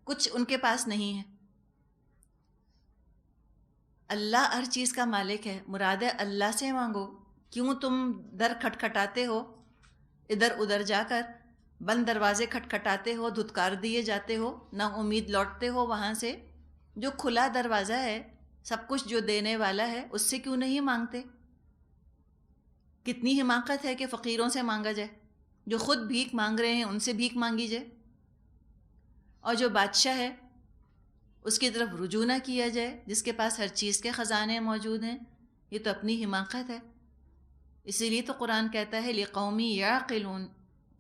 کچھ ان کے پاس نہیں ہے۔ اللہ ہر چیز کا مالک ہے، مراد ہے اللہ سے مانگو۔ کیوں تم در کھٹکھٹاتے ہو ادھر ادھر جا کر، بند دروازے کھٹکھٹاتے ہو، دھتکار دیے جاتے ہو، نا امید لوٹتے ہو وہاں سے؟ جو کھلا دروازہ ہے، سب کچھ جو دینے والا ہے، اس سے کیوں نہیں مانگتے؟ کتنی حماقت ہے کہ فقیروں سے مانگا جائے، جو خود بھیک مانگ رہے ہیں ان سے بھیک مانگی جائے، اور جو بادشاہ ہے اس کی طرف رجوع نہ کیا جائے، جس کے پاس ہر چیز کے خزانے موجود ہیں۔ یہ تو اپنی حماقت ہے۔ اسی لیے تو قرآن کہتا ہے لِقَوْمٍ يَعْقِلُونَ،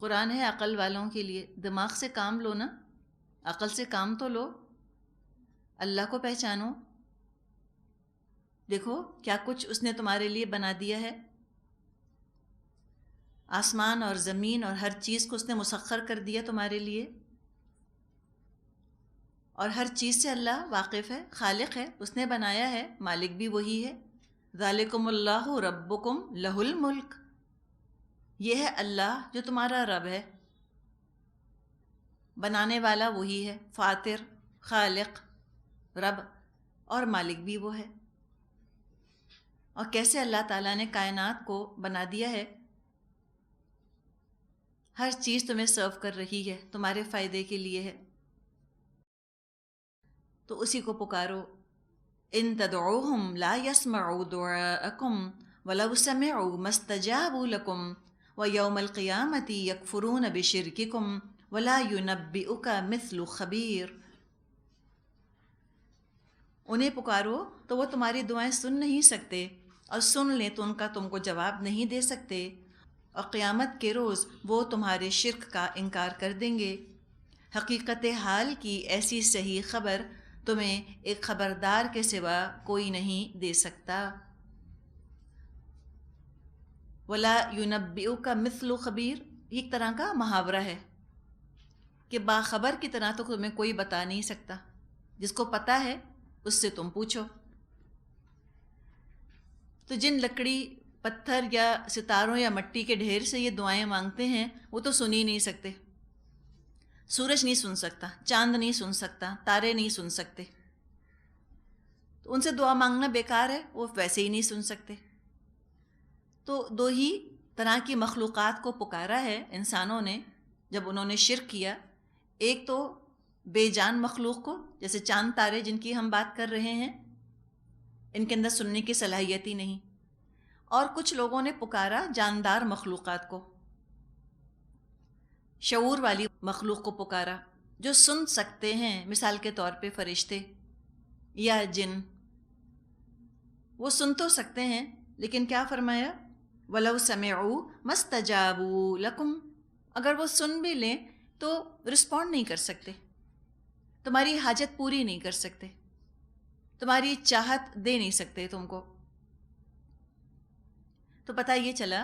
قرآن ہے عقل والوں کے لیے۔ دماغ سے کام لو نا، عقل سے کام تو لو، اللہ کو پہچانو۔ دیکھو کیا کچھ اس نے تمہارے لیے بنا دیا ہے، آسمان اور زمین اور ہر چیز کو اس نے مسخر کر دیا تمہارے لیے، اور ہر چیز سے اللہ واقف ہے، خالق ہے، اس نے بنایا ہے، مالک بھی وہی ہے۔ ذالکم اللہ ربکم لہ الملک، یہ ہے اللہ جو تمہارا رب ہے، بنانے والا وہی ہے، فاتر، خالق، رب، اور مالک بھی وہ ہے۔ اور کیسے اللہ تعالیٰ نے کائنات کو بنا دیا ہے، ہر چیز تمہیں سرو کر رہی ہے، تمہارے فائدے کے لیے ہے، تو اسی کو پکارو۔ ان تدعوہم لا يسمعوا دعاءکم ولو سمعوا ما استجابوا لکم ویوم القیامة یکفرون بشرککم ولا ینبئک مثل خبیر۔ انہیں پکارو تو وہ تمہاری دعائیں سن نہیں سکتے، اور سن لیں تو ان کا تم کو جواب نہیں دے سکتے، اور قیامت کے روز وہ تمہارے شرک کا انکار کر دیں گے۔ حقیقت حال کی ایسی صحیح خبر تمہیں ایک خبردار کے سوا کوئی نہیں دے سکتا۔ ولا ینبئک مثل خبیر، ایک طرح کا محاورہ ہے کہ باخبر کی طرح تو تمہیں کوئی بتا نہیں سکتا، جس کو پتہ ہے اس سے تم پوچھو۔ تو جن لکڑی، پتھر یا ستاروں یا مٹی کے ڈھیر سے یہ دعائیں مانگتے ہیں، وہ تو سن ہی نہیں سکتے۔ سورج نہیں سن سکتا، چاند نہیں سن سکتا، تارے نہیں سن سکتے، تو ان سے دعا مانگنا بیکار ہے، وہ ویسے ہی نہیں سن سکتے۔ تو دو ہی طرح کی مخلوقات کو پکارا ہے انسانوں نے جب انہوں نے شرک کیا۔ ایک تو بے جان مخلوق کو، جیسے چاند تارے جن کی ہم بات کر رہے ہیں، ان کے اندر سننے کی صلاحیت ہی نہیں۔ اور کچھ لوگوں نے پکارا جاندار مخلوقات کو، شعور والی مخلوق کو پکارا، جو سن سکتے ہیں، مثال کے طور پہ فرشتے یا جن، وہ سن تو سکتے ہیں، لیکن کیا فرمایا؟ وَلَوْ سَمِعُوا مَا اسْتَجَابُوا لَكُمْ، اگر وہ سن بھی لیں تو رسپونڈ نہیں کر سکتے، تمہاری حاجت پوری نہیں کر سکتے، تمہاری چاہت دے نہیں سکتے تم کو۔ تو پتہ یہ چلا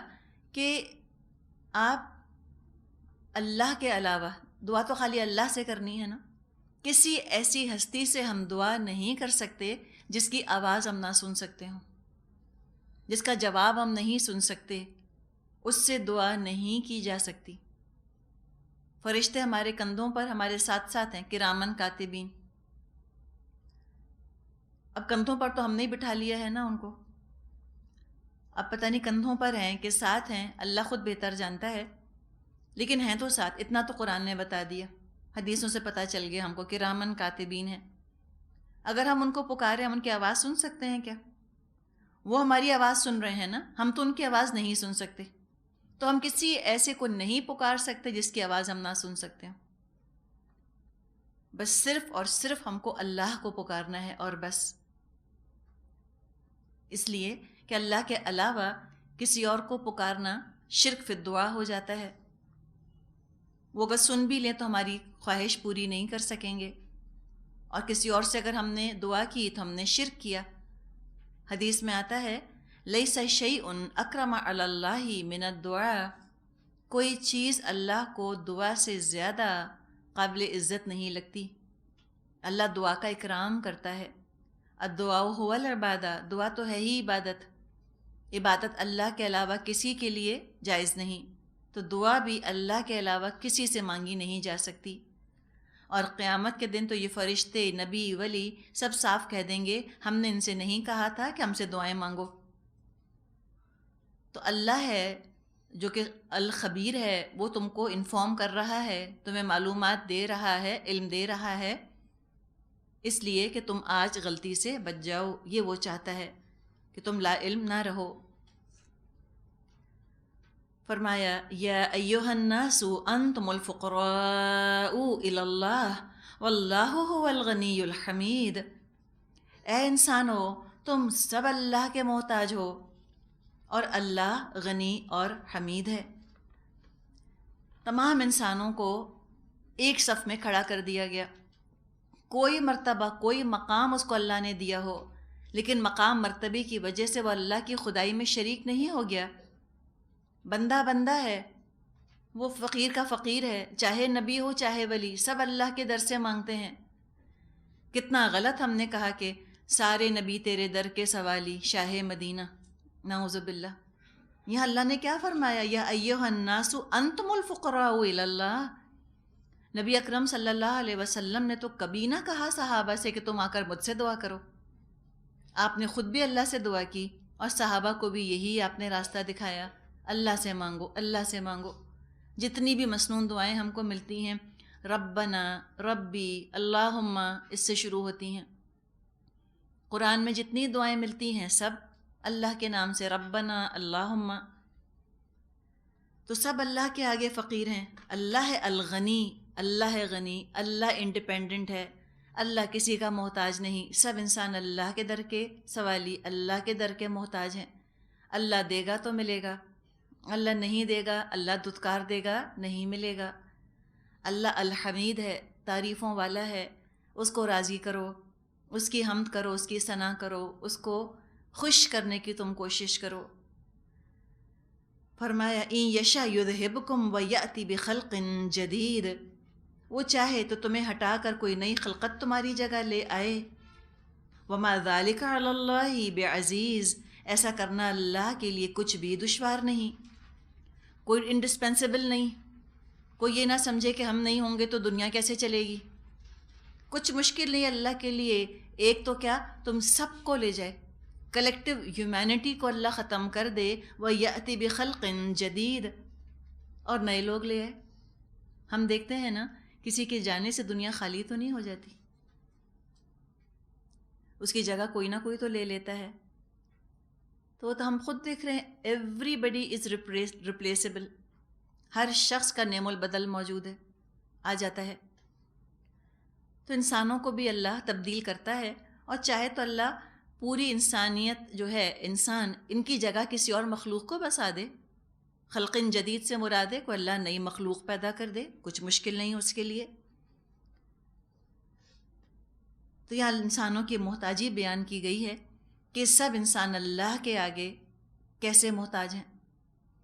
کہ آپ اللہ کے علاوہ، دعا تو خالی اللہ سے کرنی ہے نا، کسی ایسی ہستی سے ہم دعا نہیں کر سکتے جس کی آواز ہم نہ سن سکتے ہوں، جس کا جواب ہم نہیں سن سکتے، اس سے دعا نہیں کی جا سکتی۔ فرشتے ہمارے کندھوں پر ہمارے ساتھ ساتھ ہیں، کرامن کاتبین۔ اب کندھوں پر تو ہم نے بٹھا لیا ہے نا ان کو، اب پتہ نہیں کندھوں پر ہیں کہ ساتھ ہیں، اللہ خود بہتر جانتا ہے، لیکن ہیں تو ساتھ، اتنا تو قرآن نے بتا دیا، حدیثوں سے پتہ چل گیا ہم کو، کرامن کاتبین ہیں۔ اگر ہم ان کو پکاریں، ہم ان کی آواز سن سکتے ہیں کیا؟ وہ ہماری آواز سن رہے ہیں نا، ہم تو ان کی آواز نہیں سن سکتے، تو ہم کسی ایسے کو نہیں پکار سکتے جس کی آواز ہم نہ سن سکتے ہوں۔ بس صرف اور صرف ہم کو اللہ کو پکارنا ہے، اور بس، اس لیے کہ اللہ کے علاوہ کسی اور کو پکارنا شرک فی الدعا ہو جاتا ہے۔ وہ اگر سن بھی لیں تو ہماری خواہش پوری نہیں کر سکیں گے، اور کسی اور سے اگر ہم نے دعا کی تو ہم نے شرک کیا۔ حدیث میں آتا ہے لیس شیء اکرم علی اللہ من الدعاء، کوئی چیز اللہ کو دعا سے زیادہ قابل عزت نہیں لگتی۔ اللہ دعا کا اکرام کرتا ہے۔ الدعاء هو العبادہ، دعا تو ہے ہی عبادت، عبادت اللہ کے علاوہ کسی کے لیے جائز نہیں، تو دعا بھی اللہ کے علاوہ کسی سے مانگی نہیں جا سکتی۔ اور قیامت کے دن تو یہ فرشتے، نبی، ولی سب صاف کہہ دیں گے ہم نے ان سے نہیں کہا تھا کہ ہم سے دعائیں مانگو۔ تو اللہ ہے جو کہ الخبیر ہے، وہ تم کو انفارم کر رہا ہے، تمہیں معلومات دے رہا ہے، علم دے رہا ہے، اس لیے کہ تم آج غلطی سے بچ جاؤ۔ یہ وہ چاہتا ہے کہ تم لا علم نہ رہو۔ فرمایا یا ایھا الناس انتم الفقراء الی اللہ واللہ هو الغنی الحمید۔ اے انسانو، تم سب اللہ کے محتاج ہو اور اللہ غنی اور حمید ہے۔ تمام انسانوں کو ایک صف میں کھڑا کر دیا گیا، کوئی مرتبہ، کوئی مقام اس کو اللہ نے دیا ہو، لیکن مقام مرتبے کی وجہ سے وہ اللہ کی خدائی میں شریک نہیں ہو گیا۔ بندہ بندہ ہے، وہ فقیر کا فقیر ہے، چاہے نبی ہو چاہے ولی، سب اللہ کے در سے مانگتے ہیں۔ کتنا غلط ہم نے کہا کہ سارے نبی تیرے در کے سوالی، شاہ مدینہ، نعوذ باللہ۔ یہاں اللہ نے کیا فرمایا؟ یا ایھا الناس انتم الفقراء الی اللہ۔ نبی اکرم صلی اللہ علیہ وسلم نے تو کبھی نہ کہا صحابہ سے کہ تم آ کر مجھ سے دعا کرو۔ آپ نے خود بھی اللہ سے دعا کی اور صحابہ کو بھی یہی آپ نے راستہ دکھایا، اللہ سے مانگو، اللہ سے مانگو۔ جتنی بھی مسنون دعائیں ہم کو ملتی ہیں، ربنا، ربی، اللہم، اس سے شروع ہوتی ہیں۔ قرآن میں جتنی دعائیں ملتی ہیں سب اللہ کے نام سے، ربنا، اللہم۔ تو سب اللہ کے آگے فقیر ہیں۔ اللہ ہے الغنی، اللہ ہے غنی، اللہ انڈیپینڈنٹ ہے، اللہ کسی کا محتاج نہیں۔ سب انسان اللہ کے در کے سوالی، اللہ کے در کے محتاج ہیں۔ اللہ دے گا تو ملے گا، اللہ نہیں دے گا، اللہ دھتکار دے گا، نہیں ملے گا۔ اللہ الحمید ہے، تعریفوں والا ہے، اس کو راضی کرو، اس کی حمد کرو، اس کی ثنا کرو، اس کو خوش کرنے کی تم کوشش کرو۔ فرمایا ان یشاء یذہبکم ویأتی بخلق جدید، وہ چاہے تو تمہیں ہٹا کر کوئی نئی خلقت تمہاری جگہ لے آئے۔ وما ذالک علی اللہ بعزیز، ایسا کرنا اللہ کے لیے کچھ بھی دشوار نہیں، کوئی انڈسپینسیبل نہیں۔ کوئی یہ نہ سمجھے کہ ہم نہیں ہوں گے تو دنیا کیسے چلے گی۔ کچھ مشکل نہیں اللہ کے لیے، ایک تو کیا، تم سب کو لے جائے، کلیکٹیو ہیومینٹی کو اللہ ختم کر دے، وَيَأْتِ بِخَلْقٍ جدید، اور نئے لوگ لے آئے۔ ہم دیکھتے ہیں نا، کسی کے جانے سے دنیا خالی تو نہیں ہو جاتی، اس کی جگہ کوئی نہ کوئی تو لے لیتا ہے۔ تو ہم خود دیکھ رہے ہیں، ایوری بڈی از ریپلیسیبل، ہر شخص کا نعم البدل موجود ہے، آ جاتا ہے۔ تو انسانوں کو بھی اللہ تبدیل کرتا ہے، اور چاہے تو اللہ پوری انسانیت جو ہے، انسان، ان کی جگہ کسی اور مخلوق کو بسا دے۔ خلق جدید سے مراد ہے کو اللہ نئی مخلوق پیدا کر دے، کچھ مشکل نہیں اس کے لیے۔ تو یہاں انسانوں کی محتاجی بیان کی گئی ہے کہ سب انسان اللہ کے آگے کیسے محتاج ہیں،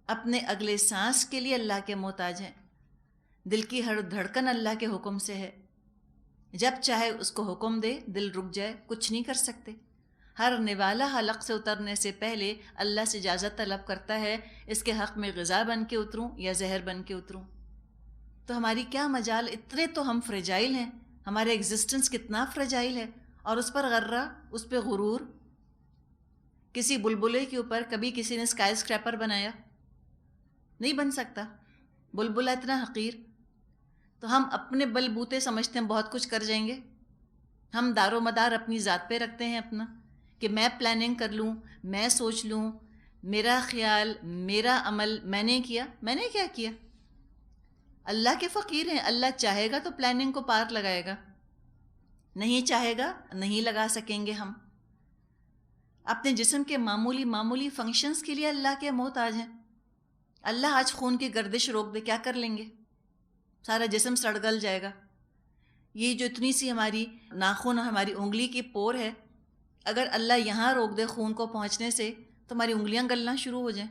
اپنے اگلے سانس کے لیے اللہ کے محتاج ہیں، دل کی ہر دھڑکن اللہ کے حکم سے ہے، جب چاہے اس کو حکم دے دل رک جائے، کچھ نہیں کر سکتے۔ ہر نوالہ حلق سے اترنے سے پہلے اللہ سے اجازت طلب کرتا ہے، اس کے حق میں غذا بن کے اتروں یا زہر بن کے اتروں۔ تو ہماری کیا مجال، اتنے تو ہم فریجائل ہیں، ہمارے ایگزسٹنس کتنا فریجائل ہے، اور اس پر غرہ، اس پہ غرور۔ کسی بلبلے کے اوپر کبھی کسی نے اسکائی اسکریپر بنایا؟ نہیں بن سکتا، بلبلا اتنا حقیر۔ تو ہم اپنے بل بوتے سمجھتے ہیں بہت کچھ کر جائیں گے، ہم دار و مدار اپنی ذات پہ رکھتے ہیں اپنا، کہ میں پلاننگ کر لوں، میں سوچ لوں، میرا خیال، میرا عمل، میں نے کیا۔ میں نے کیا کیا؟ اللہ کے فقیر ہیں، اللہ چاہے گا تو پلاننگ کو پار لگائے گا، نہیں چاہے گا نہیں لگا سکیں گے۔ ہم اپنے جسم کے معمولی معمولی فنکشنز کے لیے اللہ کے محتاج ہیں۔ اللہ آج خون کی گردش روک دے، کیا کر لیں گے؟ سارا جسم سڑ گل جائے گا۔ یہ جو اتنی سی ہماری ناخن، ہماری انگلی کی پور ہے، اگر اللہ یہاں روک دے خون کو پہنچنے سے تو ہماری انگلیاں گلنا شروع ہو جائیں۔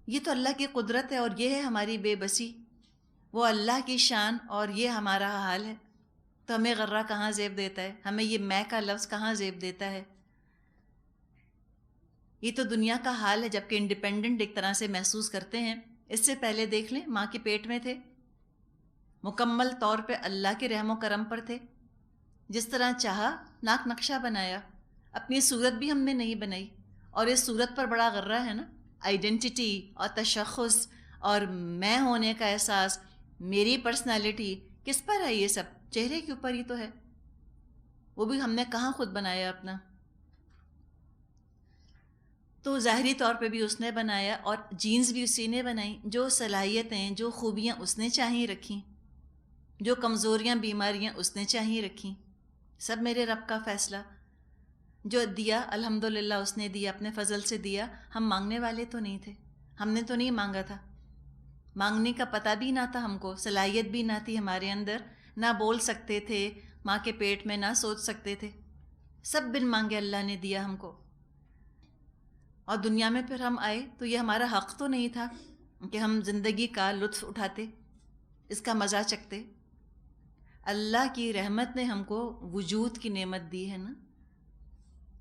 یہ تو اللہ کی قدرت ہے، اور یہ ہے ہماری بے بسی، وہ اللہ کی شان، اور یہ ہمارا حال ہے۔ تو ہمیں غرہ کہاں زیب دیتا ہے، ہمیں یہ میں کا لفظ کہاں زیب دیتا ہے؟ یہ تو دنیا کا حال ہے، جبکہ انڈیپینڈنٹ ایک طرح سے محسوس کرتے ہیں۔ اس سے پہلے دیکھ لیں، ماں کے پیٹ میں تھے، مکمل طور پہ اللہ کے رحم و کرم پر تھے. جس طرح چاہا ناک نقشہ بنایا. اپنی صورت بھی ہم نے نہیں بنائی. اور اس صورت پر بڑا غرہ ہے نا، آئیڈینٹی اور تشخص اور میں ہونے کا احساس، میری پرسنالٹی کس پر ہے؟ یہ سب چہرے کے اوپر ہی تو ہے. وہ بھی ہم نے کہاں خود بنایا اپنا. تو ظاہری طور پہ بھی اس نے بنایا، اور جینز بھی اسی نے بنائی. جو صلاحیتیں، جو خوبیاں اس نے چاہیں رکھیں، جو کمزوریاں بیماریاں اس نے چاہیں رکھیں، سب میرے رب کا فیصلہ. جو دیا الحمدللہ اس نے دیا، اپنے فضل سے دیا. ہم مانگنے والے تو نہیں تھے، ہم نے تو نہیں مانگا تھا. مانگنے کا پتہ بھی نہ تھا ہم کو، صلاحیت بھی نہ تھی ہمارے اندر، نہ بول سکتے تھے ماں کے پیٹ میں، نہ سوچ سکتے تھے. سب بن مانگے اللہ نے دیا ہم کو. اور دنیا میں پھر ہم آئے تو یہ ہمارا حق تو نہیں تھا کہ ہم زندگی کا لطف اٹھاتے، اس کا مزہ چکھتے. اللہ کی رحمت نے ہم کو وجود کی نعمت دی ہے نا،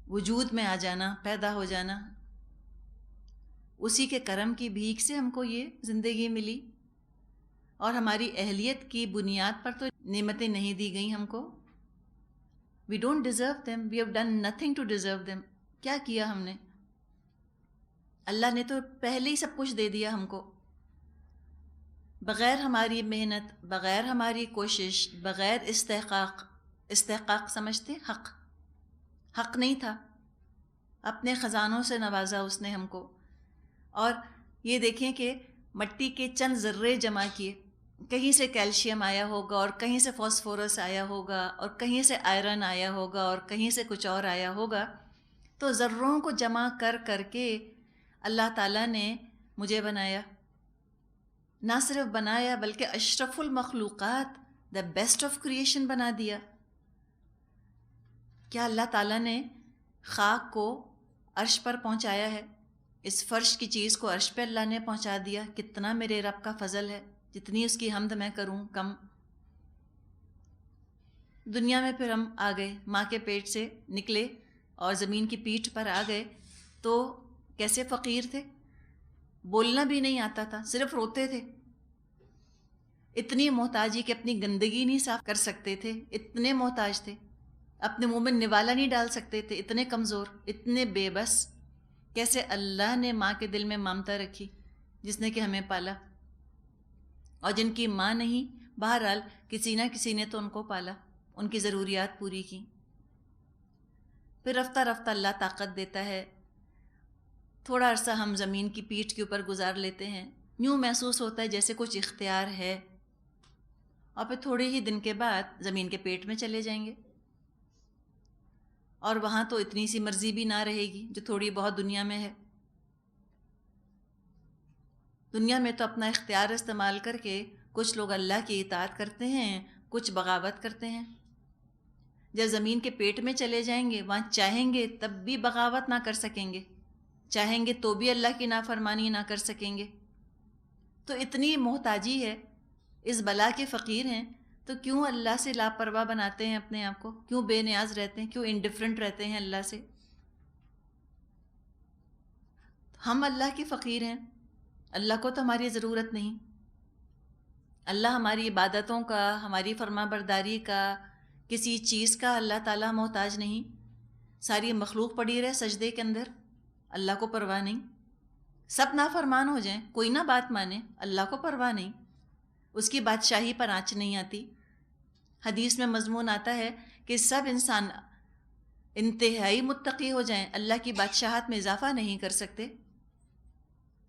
وجود میں آ جانا، پیدا ہو جانا. اسی کے کرم کی بھیک سے ہم کو یہ زندگی ملی. اور ہماری اہلیت کی بنیاد پر تو نعمتیں نہیں دی گئیں ہم کو. We don't deserve them, we have done nothing to deserve them. کیا کیا ہم نے؟ اللہ نے تو پہلے ہی سب کچھ دے دیا ہم کو، بغیر ہماری محنت، بغیر ہماری کوشش، بغیر استحقاق. استحقاق سمجھتے؟ حق نہیں تھا. اپنے خزانوں سے نوازا اس نے ہم کو. اور یہ دیکھیں کہ مٹی کے چند ذرے جمع کیے، کہیں سے کیلشیم آیا ہوگا، اور کہیں سے فاسفورس آیا ہوگا، اور کہیں سے آئرن آیا ہوگا، اور کہیں سے کچھ اور آیا ہوگا. تو ذروں کو جمع کر کر کے اللہ تعالیٰ نے مجھے بنایا. نہ صرف بنایا بلکہ اشرف المخلوقات، دا بیسٹ آف کریشن بنا دیا. کیا اللہ تعالیٰ نے خاک کو عرش پر پہنچایا ہے؟ اس فرش کی چیز کو عرش پہ اللہ نے پہنچا دیا. کتنا میرے رب کا فضل ہے، جتنی اس کی حمد میں کروں کم. دنیا میں پھر ہم آ گئے، ماں کے پیٹ سے نکلے اور زمین کی پیٹھ پر آ گئے. تو کیسے فقیر تھے، بولنا بھی نہیں آتا تھا، صرف روتے تھے. اتنی محتاجی کہ اپنی گندگی نہیں صاف کر سکتے تھے، اتنے محتاج تھے. اپنے منہ میں نوالا نہیں ڈال سکتے تھے، اتنے کمزور، اتنے بے بس. کیسے اللہ نے ماں کے دل میں ممتا رکھی، جس نے کہ ہمیں پالا. اور جن کی ماں نہیں، بہرحال کسی نہ کسی نے تو ان کو پالا، ان کی ضروریات پوری کی. پھر رفتہ رفتہ اللہ طاقت دیتا ہے. تھوڑا عرصہ ہم زمین کی پیٹھ کے اوپر گزار لیتے ہیں، یوں محسوس ہوتا ہے جیسے کچھ اختیار ہے. اور پھر تھوڑے ہی دن کے بعد زمین کے پیٹ میں چلے جائیں گے. اور وہاں تو اتنی سی مرضی بھی نہ رہے گی جو تھوڑی بہت دنیا میں ہے. دنیا میں تو اپنا اختیار استعمال کر کے کچھ لوگ اللہ کی اطاعت کرتے ہیں، کچھ بغاوت کرتے ہیں. جب زمین کے پیٹ میں چلے جائیں گے، وہاں چاہیں گے تب بھی بغاوت نہ کر سکیں گے، چاہیں گے تو بھی اللہ کی نافرمانی نہ کر سکیں گے. تو اتنی محتاجی ہے، اس بلا کے فقیر ہیں، تو کیوں اللہ سے لاپرواہ بناتے ہیں اپنے آپ کو؟ کیوں بے نیاز رہتے ہیں؟ کیوں انڈیفرنٹ رہتے ہیں اللہ سے؟ ہم اللہ کے فقیر ہیں، اللہ کو تو ہماری ضرورت نہیں. اللہ ہماری عبادتوں کا، ہماری فرما برداری کا، کسی چیز کا اللہ تعالیٰ محتاج نہیں. ساری مخلوق پڑی رہے سجدے کے اندر، اللہ کو پرواہ نہیں. سب نافرمان ہو جائیں، کوئی نہ بات مانے، اللہ کو پرواہ نہیں. اس کی بادشاہی پر آنچ نہیں آتی. حدیث میں مضمون آتا ہے کہ سب انسان انتہائی متقی ہو جائیں، اللہ کی بادشاہت میں اضافہ نہیں کر سکتے.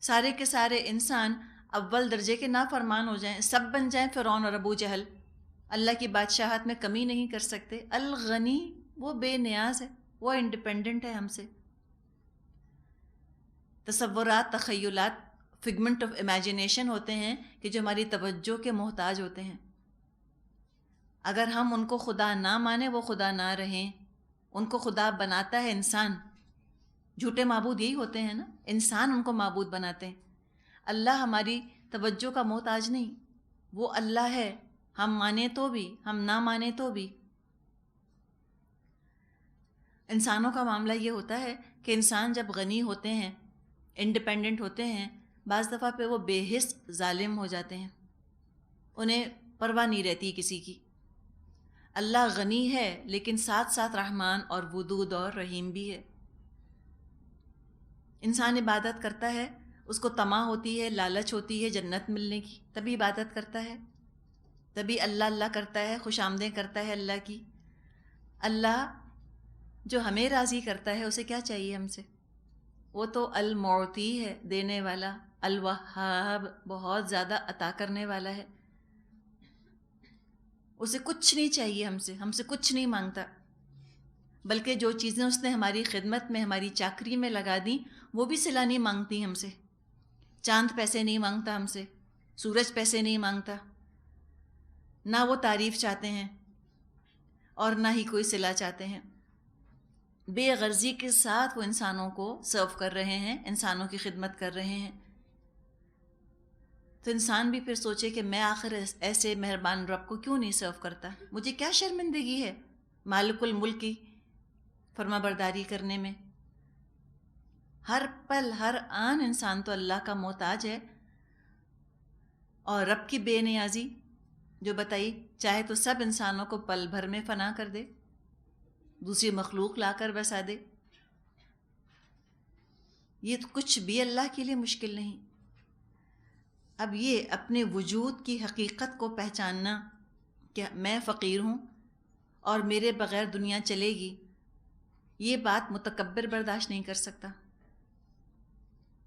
سارے کے سارے انسان اول درجے کے نافرمان ہو جائیں، سب بن جائیں فرعون اور ابو جہل، اللہ کی بادشاہت میں کمی نہیں کر سکتے. الغنی، وہ بے نیاز ہے، وہ انڈیپینڈنٹ ہے ہم سے. تصورات، تخیلات، فگمنٹ آف امیجنیشن ہوتے ہیں کہ جو ہماری توجہ کے محتاج ہوتے ہیں. اگر ہم ان کو خدا نہ مانیں، وہ خدا نہ رہیں. ان کو خدا بناتا ہے انسان. جھوٹے معبود یہی ہوتے ہیں نا، انسان ان کو معبود بناتے ہیں. اللہ ہماری توجہ کا محتاج نہیں، وہ اللہ ہے، ہم مانیں تو بھی، ہم نہ مانیں تو بھی. انسانوں کا معاملہ یہ ہوتا ہے کہ انسان جب غنی ہوتے ہیں، انڈیپینڈنٹ ہوتے ہیں، بعض دفعہ پہ وہ بے حس ظالم ہو جاتے ہیں. انہیں پرواہ نہیں رہتی کسی کی. اللہ غنی ہے لیکن ساتھ ساتھ رحمان اور ودود اور رحیم بھی ہے. انسان عبادت کرتا ہے، اس کو طمع ہوتی ہے، لالچ ہوتی ہے جنت ملنے کی، تبھی عبادت کرتا ہے، تبھی اللہ اللہ کرتا ہے، خوش آمدیں کرتا ہے اللہ کی. اللہ جو ہمیں راضی کرتا ہے اسے کیا چاہیے ہم سے؟ وہ تو المعطی ہے، دینے والا، الوہاب، بہت زیادہ عطا کرنے والا ہے. اسے کچھ نہیں چاہیے ہم سے کچھ نہیں مانگتا، بلکہ جو چیزیں اس نے ہماری خدمت میں، ہماری چاکری میں لگا دیں وہ بھی صلہ نہیں مانگتی ہم سے. چاند پیسے نہیں مانگتا ہم سے، سورج پیسے نہیں مانگتا، نہ وہ تعریف چاہتے ہیں اور نہ ہی کوئی صلہ چاہتے ہیں. بے غرضی کے ساتھ وہ انسانوں کو سرو کر رہے ہیں، انسانوں کی خدمت کر رہے ہیں. تو انسان بھی پھر سوچے کہ میں آخر ایسے مہربان رب کو کیوں نہیں سرو کرتا؟ مجھے کیا شرمندگی ہے مالک الملک کی فرما برداری کرنے میں؟ ہر پل ہر آن انسان تو اللہ کا محتاج ہے، اور رب کی بے نیازی جو بتائی، چاہے تو سب انسانوں کو پل بھر میں فنا کر دے، دوسری مخلوق لا کر بسا دے. یہ تو کچھ بھی اللہ کے لیے مشکل نہیں. اب یہ اپنے وجود کی حقیقت کو پہچاننا کہ میں فقیر ہوں اور میرے بغیر دنیا چلے گی، یہ بات متکبر برداشت نہیں کر سکتا.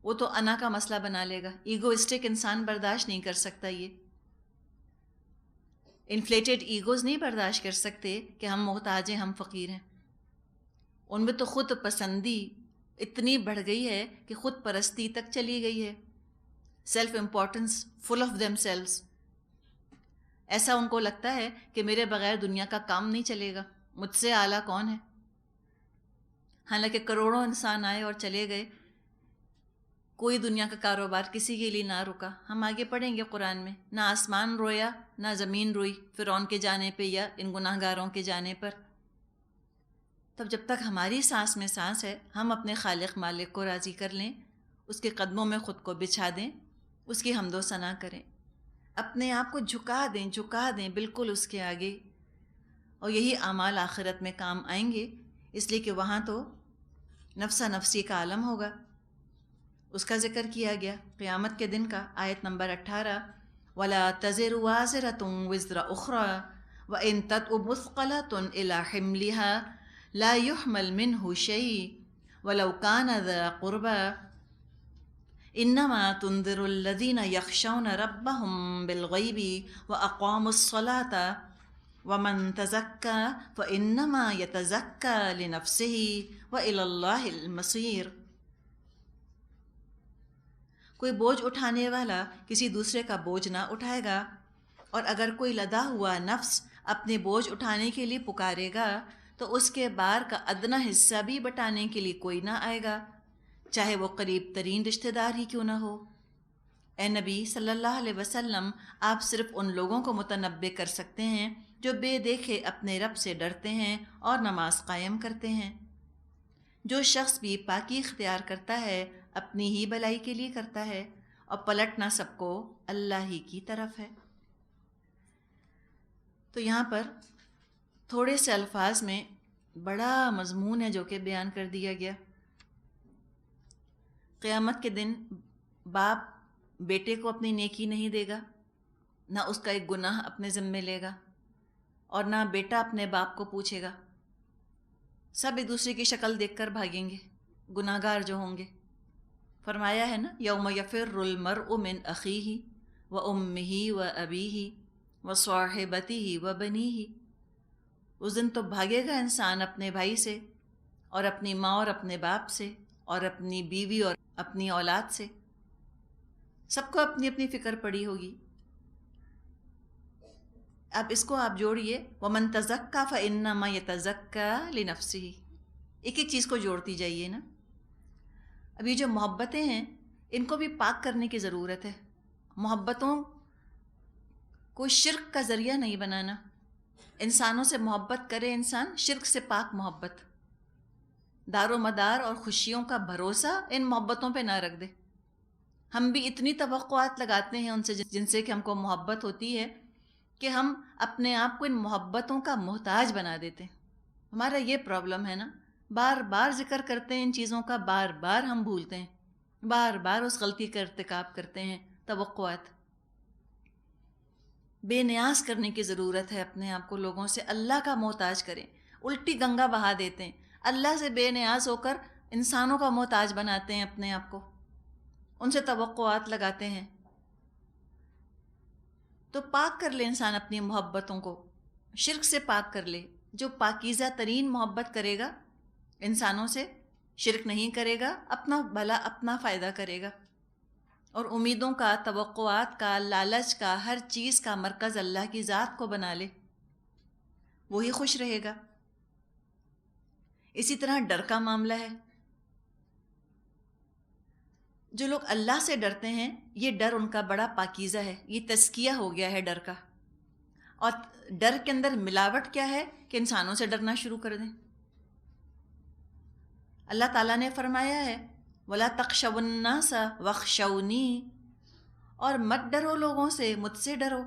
وہ تو انا کا مسئلہ بنا لے گا. ایگوئسٹک انسان برداشت نہیں کر سکتا. یہ انفلیٹڈ ایگوز نہیں برداشت کر سکتے کہ ہم محتاج ہیں، ہم فقیر ہیں. ان میں تو خود پسندی اتنی بڑھ گئی ہے کہ خود پرستی تک چلی گئی ہے. Self importance, full of themselves. ایسا ان کو لگتا ہے کہ میرے بغیر دنیا کا کام نہیں چلے گا، مجھ سے اعلیٰ کون ہے. حالانکہ کروڑوں انسان آئے اور چلے گئے، کوئی دنیا کا کاروبار کسی کے لیے نہ رکا. ہم آگے پڑھیں گے قرآن میں، نہ آسمان رویا نہ زمین روئی فرعون کے جانے پہ یا ان گناہ گاروں کے جانے پر. تب جب تک ہماری سانس میں سانس ہے، ہم اپنے خالق مالک کو راضی کر لیں، اس کے قدموں میں خود کو بچھا دیں، اس کی حمد و ثنا کریں، اپنے آپ کو جھکا دیں بالکل اس کے آگے. اور یہی اعمال آخرت میں کام آئیں گے، اس لیے کہ وہاں تو نفسا نفسی کا عالم ہوگا. اس کا ذکر کیا گیا قیامت کے دن کا، آیت نمبر 18، وَلَا تَزِرُ وَازِرَةٌ وِزْرَ أُخْرَى وَإِن تَدْعُ مُثْقَلَةٌ إِلَىٰ حِمْلِهَا لَا يُحْمَلْ مِنْهُ شَيْءٌ وَلَوْ كَانَ ذَا قُرْبَىٰ إِنَّمَا تُنذِرُ الَّذِينَ يَخْشَوْنَ رَبَّهُم بِالْغَيْبِ وَأَقَامُوا الصَّلَاةَ وَمَن تَزَكَّىٰ فَإِنَّمَا يَتَزَكَّىٰ لِنَفْسِهِ وَإِلَى اللَّهِ الْمَصِيرُ. کوئی بوجھ اٹھانے والا کسی دوسرے کا بوجھ نہ اٹھائے گا، اور اگر کوئی لدا ہوا نفس اپنے بوجھ اٹھانے کے لیے پکارے گا تو اس کے بار کا ادنا حصہ بھی بٹانے کے لیے کوئی نہ آئے گا، چاہے وہ قریب ترین رشتہ دار ہی کیوں نہ ہو. اے نبی صلی اللہ علیہ وسلم، آپ صرف ان لوگوں کو متنبع کر سکتے ہیں جو بے دیکھے اپنے رب سے ڈرتے ہیں اور نماز قائم کرتے ہیں. جو شخص بھی پاکی اختیار کرتا ہے اپنی ہی بھلائی کے لیے کرتا ہے، اور پلٹنا سب کو اللہ ہی کی طرف ہے. تو یہاں پر تھوڑے سے الفاظ میں بڑا مضمون ہے جو کہ بیان کر دیا گیا. قیامت کے دن باپ بیٹے کو اپنی نیکی نہیں دے گا، نہ اس کا ایک گناہ اپنے ذمے لے گا، اور نہ بیٹا اپنے باپ کو پوچھے گا. سب ایک دوسرے کی شکل دیکھ کر بھاگیں گے، گناہ گار جو ہوں گے. فرمایا ہے نا، یوم یفر المرء من اخیہ و امہ و ابیہ و صاحبتہ و بنیہ. اس دن تو بھاگے گا انسان اپنے بھائی سے، اور اپنی ماں اور اپنے باپ سے، اور اپنی بیوی اور اپنی اولاد سے. سب کو اپنی اپنی فکر پڑی ہوگی. اب اس کو آپ جوڑیے، وَمَن تَزَكَّىٰ فَإِنَّمَا يَتَزَكَّىٰ لِنَفْسِهِ. ایک ایک چیز کو جوڑتی جائیے نا. اب یہ جو محبتیں ہیں ان کو بھی پاک کرنے کی ضرورت ہے. محبتوں کو شرک کا ذریعہ نہیں بنانا. انسانوں سے محبت کرے انسان، شرک سے پاک محبت. دار و مدار اور خوشیوں کا بھروسہ ان محبتوں پہ نہ رکھ دے. ہم بھی اتنی توقعات لگاتے ہیں ان سے جن سے کہ ہم کو محبت ہوتی ہے، کہ ہم اپنے آپ کو ان محبتوں کا محتاج بنا دیتے ہیں. ہمارا یہ پرابلم ہے نا، بار بار ذکر کرتے ہیں ان چیزوں کا، بار بار ہم بھولتے ہیں، بار بار اس غلطی کا ارتکاب کرتے ہیں. توقعات بے نیاز کرنے کی ضرورت ہے. اپنے آپ کو لوگوں سے اللہ کا محتاج کریں. الٹی گنگا بہا دیتے ہیں، اللہ سے بے نیاز ہو کر انسانوں کا محتاج بناتے ہیں اپنے آپ کو، ان سے توقعات لگاتے ہیں. تو پاک کر لے انسان اپنی محبتوں کو، شرک سے پاک کر لے. جو پاکیزہ ترین محبت کرے گا انسانوں سے، شرک نہیں کرے گا، اپنا بھلا اپنا فائدہ کرے گا، اور امیدوں کا، توقعات کا، لالچ کا، ہر چیز کا مرکز اللہ کی ذات کو بنا لے، وہی خوش رہے گا. اسی طرح ڈر کا معاملہ ہے. جو لوگ اللہ سے ڈرتے ہیں، یہ ڈر ان کا بڑا پاکیزہ ہے، یہ تزکیہ ہو گیا ہے ڈر کا. اور ڈر کے اندر ملاوٹ کیا ہے کہ انسانوں سے ڈرنا شروع کر دیں. اللہ تعالیٰ نے فرمایا ہے وَلَا تَخْشَوُا النَّاسَ وَاخْشَوْنِی، اور مت ڈرو لوگوں سے، مجھ سے ڈرو.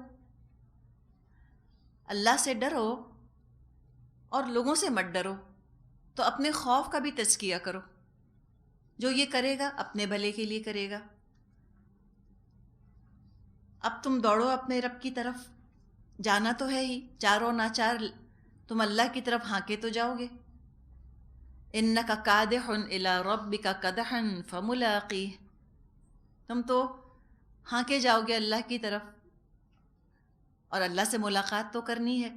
اللہ سے ڈرو اور لوگوں سے مت ڈرو. تو اپنے خوف کا بھی تزکیہ کرو. جو یہ کرے گا اپنے بھلے کے لیے کرے گا. اب تم دوڑو اپنے رب کی طرف، جانا تو ہے ہی، چاروں ناچار تم اللہ کی طرف ہانکے تو جاؤ گے. اِنَّكَ كَادِحٌ إِلَىٰ رَبِّكَ كَدْحًا فَمُلَاقِيهِ، تم تو ہانکے جاؤ گے اللہ کی طرف، اور اللہ سے ملاقات تو کرنی ہے.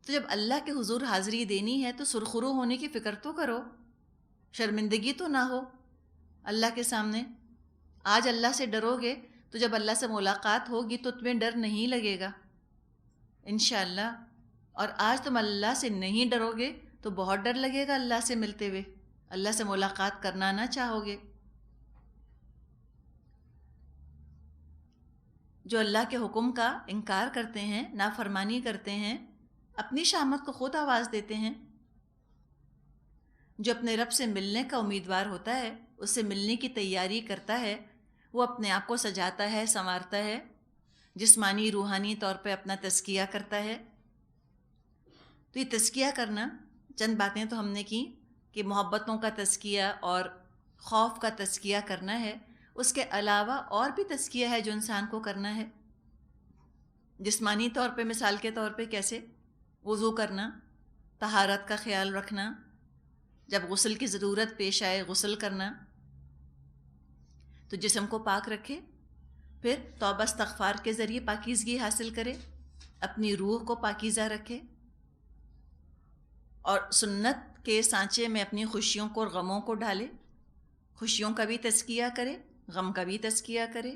تو جب اللہ کے حضور حاضری دینی ہے تو سرخرو ہونے کی فکر تو کرو، شرمندگی تو نہ ہو اللہ کے سامنے. آج اللہ سے ڈرو گے تو جب اللہ سے ملاقات ہوگی تو تمہیں ڈر نہیں لگے گا انشاءاللہ. اور آج تم اللہ سے نہیں ڈرو گے تو بہت ڈر لگے گا اللہ سے ملتے ہوئے، اللہ سے ملاقات کرنا نہ چاہو گے. جو اللہ کے حکم کا انکار کرتے ہیں، نافرمانی کرتے ہیں، اپنی شامت کو خود آواز دیتے ہیں. جو اپنے رب سے ملنے کا امیدوار ہوتا ہے، اس سے ملنے کی تیاری کرتا ہے، وہ اپنے آپ کو سجاتا ہے، سنوارتا ہے، جسمانی روحانی طور پہ اپنا تزکیہ کرتا ہے. تو یہ تزکیہ کرنا، چند باتیں تو ہم نے کی کہ محبتوں کا تزکیہ اور خوف کا تزکیہ کرنا ہے. اس کے علاوہ اور بھی تزکیہ ہے جو انسان کو کرنا ہے. جسمانی طور پہ، مثال کے طور پہ کیسے؟ وضو کرنا، طہارت کا خیال رکھنا، جب غسل کی ضرورت پیش آئے غسل کرنا، تو جسم کو پاک رکھے. پھر توبہ استغفار کے ذریعے پاکیزگی حاصل کرے، اپنی روح کو پاکیزہ رکھے، اور سنت کے سانچے میں اپنی خوشیوں کو اور غموں کو ڈالے. خوشیوں کا بھی تزکیہ کرے، غم کا بھی تزکیہ کرے.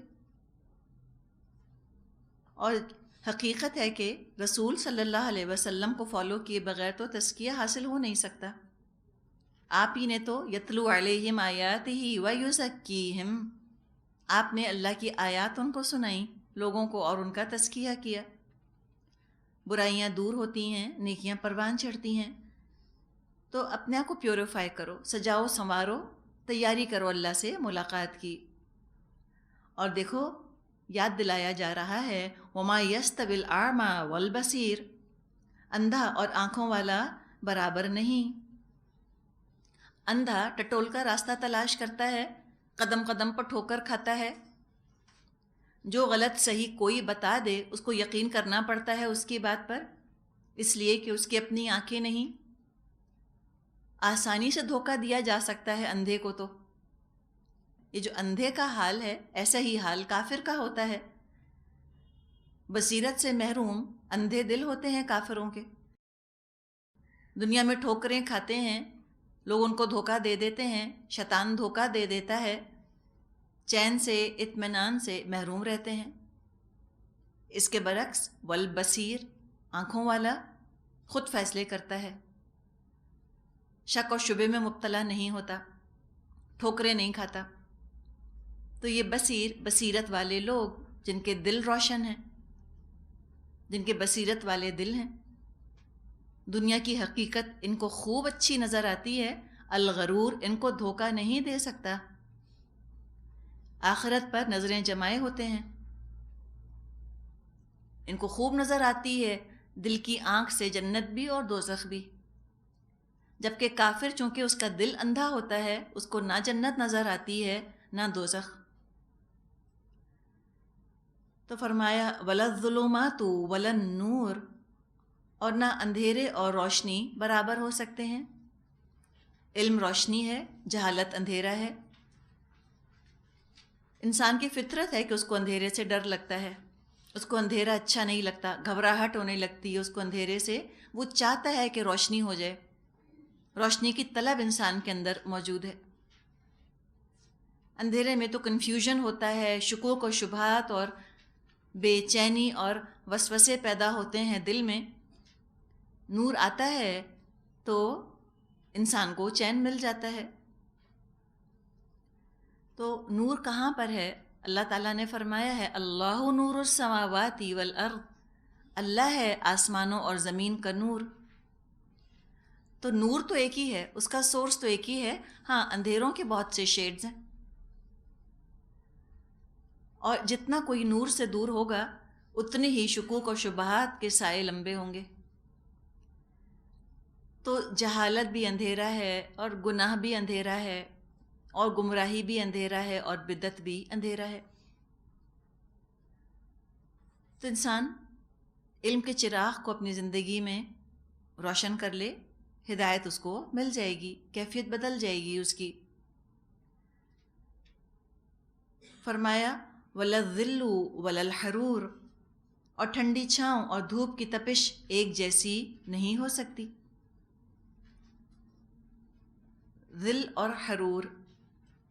اور حقیقت ہے کہ رسول صلی اللہ علیہ وسلم کو فالو کیے بغیر تو تزکیہ حاصل ہو نہیں سکتا. آپ ہی نے تو یتلو علیہم آیاتہ ویزکیہم، آپ نے اللہ کی آیات ان کو سنائیں لوگوں کو اور ان کا تزکیہ کیا. برائیاں دور ہوتی ہیں، نیکیاں پروان چڑھتی ہیں. تو اپنے آپ کو پیوریفائی کرو، سجاؤ سنوارو، تیاری کرو اللہ سے ملاقات کی. اور دیکھو یاد دلایا جا رہا ہے وما یستوی الاعمی والبصیر، اندھا اور آنکھوں والا برابر نہیں. اندھا ٹٹول کا راستہ تلاش کرتا ہے، قدم قدم پر ٹھوکر کھاتا ہے. جو غلط صحیح کوئی بتا دے اس کو یقین کرنا پڑتا ہے اس کی بات پر، اس لیے کہ اس کی اپنی آنکھیں نہیں. آسانی سے دھوکہ دیا جا سکتا ہے اندھے کو. تو یہ جو اندھے کا حال ہے، ایسا ہی حال کافر کا ہوتا ہے. بصیرت سے محروم اندھے دل ہوتے ہیں کافروں کے. دنیا میں ٹھوکریں کھاتے ہیں، لوگ ان کو دھوکہ دے دیتے ہیں، شیطان دھوکہ دے دیتا ہے، چین سے اطمینان سے محروم رہتے ہیں. اس کے برعکس والبصیر، آنکھوں والا خود فیصلے کرتا ہے، شک اور شبے میں مبتلا نہیں ہوتا، ٹھوکریں نہیں کھاتا. تو یہ بصیرت والے لوگ جن کے دل روشن ہیں، جن کے بصیرت والے دل ہیں، دنیا کی حقیقت ان کو خوب اچھی نظر آتی ہے، الغرور ان کو دھوکہ نہیں دے سکتا، آخرت پر نظریں جمائے ہوتے ہیں. ان کو خوب نظر آتی ہے دل کی آنکھ سے جنت بھی اور دوزخ بھی، جبکہ کافر چونکہ اس کا دل اندھا ہوتا ہے اس کو نہ جنت نظر آتی ہے نہ دوزخ۔ تو فرمایا وَلَا الظُّلُمَاتُ وَلَا النُّورُ، اور نہ اندھیرے اور روشنی برابر ہو سکتے ہیں۔ علم روشنی ہے، جہالت اندھیرا ہے۔ انسان کی فطرت ہے کہ اس کو اندھیرے سے ڈر لگتا ہے، اس کو اندھیرا اچھا نہیں لگتا، گھبراہٹ ہونے لگتی ہے اس کو اندھیرے سے، وہ چاہتا ہے کہ روشنی ہو جائے، روشنی کی طلب انسان کے اندر موجود ہے۔ اندھیرے میں تو کنفیوژن ہوتا ہے، شکوک و شبہات اور بے چینی اور وسوسے پیدا ہوتے ہیں دل میں۔ نور آتا ہے تو انسان کو چین مل جاتا ہے۔ تو نور کہاں پر ہے؟ اللہ تعالیٰ نے فرمایا ہے اللہ نور السماوات والارض، اللہ ہے آسمانوں اور زمین کا نور۔ تو نور تو ایک ہی ہے، اس کا سورس تو ایک ہی ہے، ہاں اندھیروں کے بہت سے شیڈز ہیں، اور جتنا کوئی نور سے دور ہوگا اتنے ہی شکوک و شبہات کے سائے لمبے ہوں گے۔ تو جہالت بھی اندھیرا ہے، اور گناہ بھی اندھیرا ہے، اور گمراہی بھی اندھیرا ہے، اور بدعت بھی اندھیرا ہے۔ تو انسان علم کے چراغ کو اپنی زندگی میں روشن کر لے، ہدایت اس کو مل جائے گی، کیفیت بدل جائے گی اس کی۔ فرمایا وَلَا الظِّلُّ وَلَا الْحَرُورُ، اور ٹھنڈی چھاؤں اور دھوپ کی تپش ایک جیسی نہیں ہو سکتی۔ ظل اور حرور،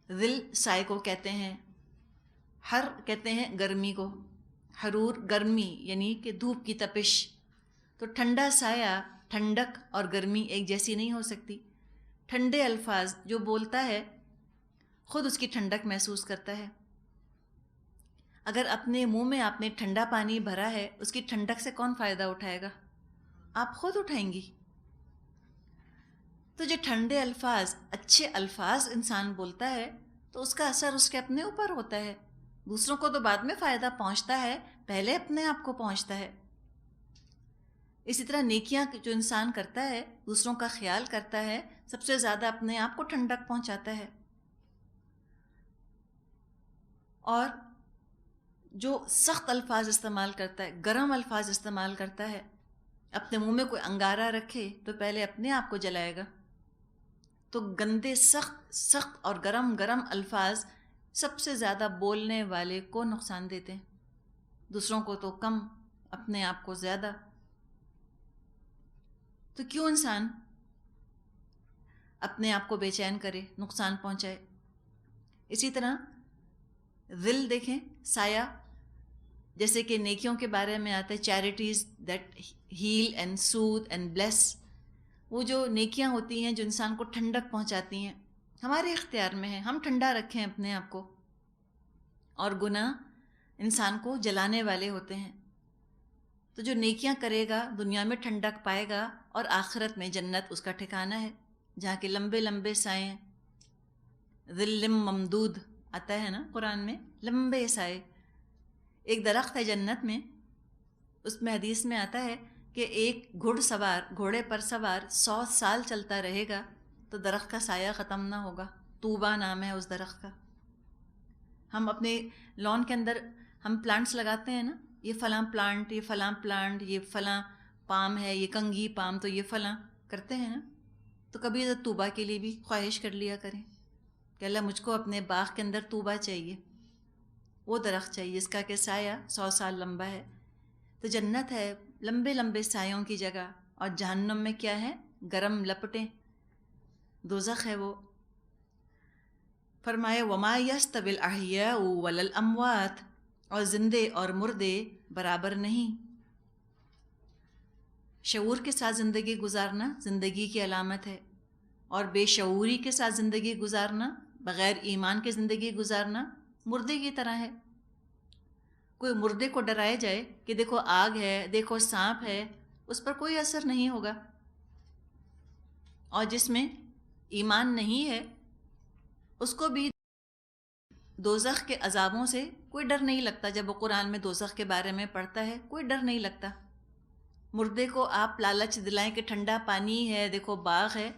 ظل سائے کو کہتے ہیں، حر کہتے ہیں گرمی کو، حرور گرمی یعنی کہ دھوپ کی تپش۔ تو ٹھنڈا سایہ، ٹھنڈک اور گرمی ایک جیسی نہیں ہو سکتی۔ ٹھنڈے الفاظ جو بولتا ہے خود اس کی ٹھنڈک محسوس کرتا ہے۔ اگر اپنے منہ میں آپ نے ٹھنڈا پانی بھرا ہے، اس کی ٹھنڈک سے کون فائدہ اٹھائے گا؟ آپ خود اٹھائیں گی۔ تو جو ٹھنڈے الفاظ، اچھے الفاظ انسان بولتا ہے تو اس کا اثر اس کے اپنے اوپر ہوتا ہے، دوسروں کو تو بعد میں فائدہ پہنچتا ہے، پہلے اپنے آپ کو پہنچتا ہے۔ اسی طرح نیکیاں جو انسان کرتا ہے، دوسروں کا خیال کرتا ہے، سب سے زیادہ اپنے آپ کو ٹھنڈک پہنچاتا ہے۔ اور جو سخت الفاظ استعمال کرتا ہے، گرم الفاظ استعمال کرتا ہے، اپنے منہ میں کوئی انگارہ رکھے تو پہلے اپنے آپ کو جلائے گا۔ تو گندے سخت اور گرم الفاظ سب سے زیادہ بولنے والے کو نقصان دیتے ہیں، دوسروں کو تو کم، اپنے آپ کو زیادہ۔ تو کیوں انسان اپنے آپ کو بے چین کرے، نقصان پہنچائے؟ اسی طرح ظل دیکھیں، سایہ، جیسے کہ نیکیوں کے بارے میں آتا ہے charities that heal and soothe and bless, وہ جو نیکیاں ہوتی ہیں جو انسان کو ٹھنڈک پہنچاتی ہیں، ہمارے اختیار میں ہے، ہم ٹھنڈا رکھیں اپنے آپ کو۔ اور گناہ انسان کو جلانے والے ہوتے ہیں۔ تو جو نیکیاں کرے گا دنیا میں ٹھنڈک پائے گا، اور آخرت میں جنت اس کا ٹھکانہ ہے، جہاں کے لمبے لمبے سائے، ظل ممدود آتا ہے نا قرآن میں، لمبے سائے۔ ایک درخت ہے جنت میں، اس میں حدیث میں آتا ہے کہ ایک گھوڑے پر سوار 100 سال چلتا رہے گا تو درخت کا سایہ ختم نہ ہوگا۔ طوبیٰ نام ہے اس درخت کا۔ ہم اپنے لان کے اندر ہم پلانٹس لگاتے ہیں نا، یہ فلاں پلانٹ، یہ فلاں پلانٹ، یہ فلاں پام ہے، یہ کنگھی پام، تو یہ فلاں کرتے ہیں نا۔ تو کبھی طوبیٰ کے لیے بھی خواہش کر لیا کریں کہ اللہ مجھ کو اپنے باغ کے اندر طوبیٰ چاہیے، وہ درخت چاہیے جس کا کہ سایہ 100 سال لمبا ہے۔ تو جنت ہے لمبے لمبے سایوں کی جگہ، اور جہنم میں کیا ہے؟ گرم لپٹیں، دوزخ ہے وہ۔ فرمایا وما یستوی الاحیاء ولا الاموات، اور زندے اور مردے برابر نہیں۔ شعور کے ساتھ زندگی گزارنا زندگی کی علامت ہے، اور بے شعوری کے ساتھ زندگی گزارنا، بغیر ایمان کے زندگی گزارنا مردے کی طرح ہے۔ کوئی مردے کو ڈرائے جائے کہ دیکھو آگ ہے، دیکھو سانپ ہے، اس پر کوئی اثر نہیں ہوگا، اور جس میں ایمان نہیں ہے اس کو بھی دوزخ کے عذابوں سے کوئی ڈر نہیں لگتا جب وہ قرآن میں دوزخ کے بارے میں پڑھتا ہے، کوئی ڈر نہیں لگتا۔ مردے کو آپ لالچ دلائیں کہ ٹھنڈا پانی ہے، دیکھو باغ ہے،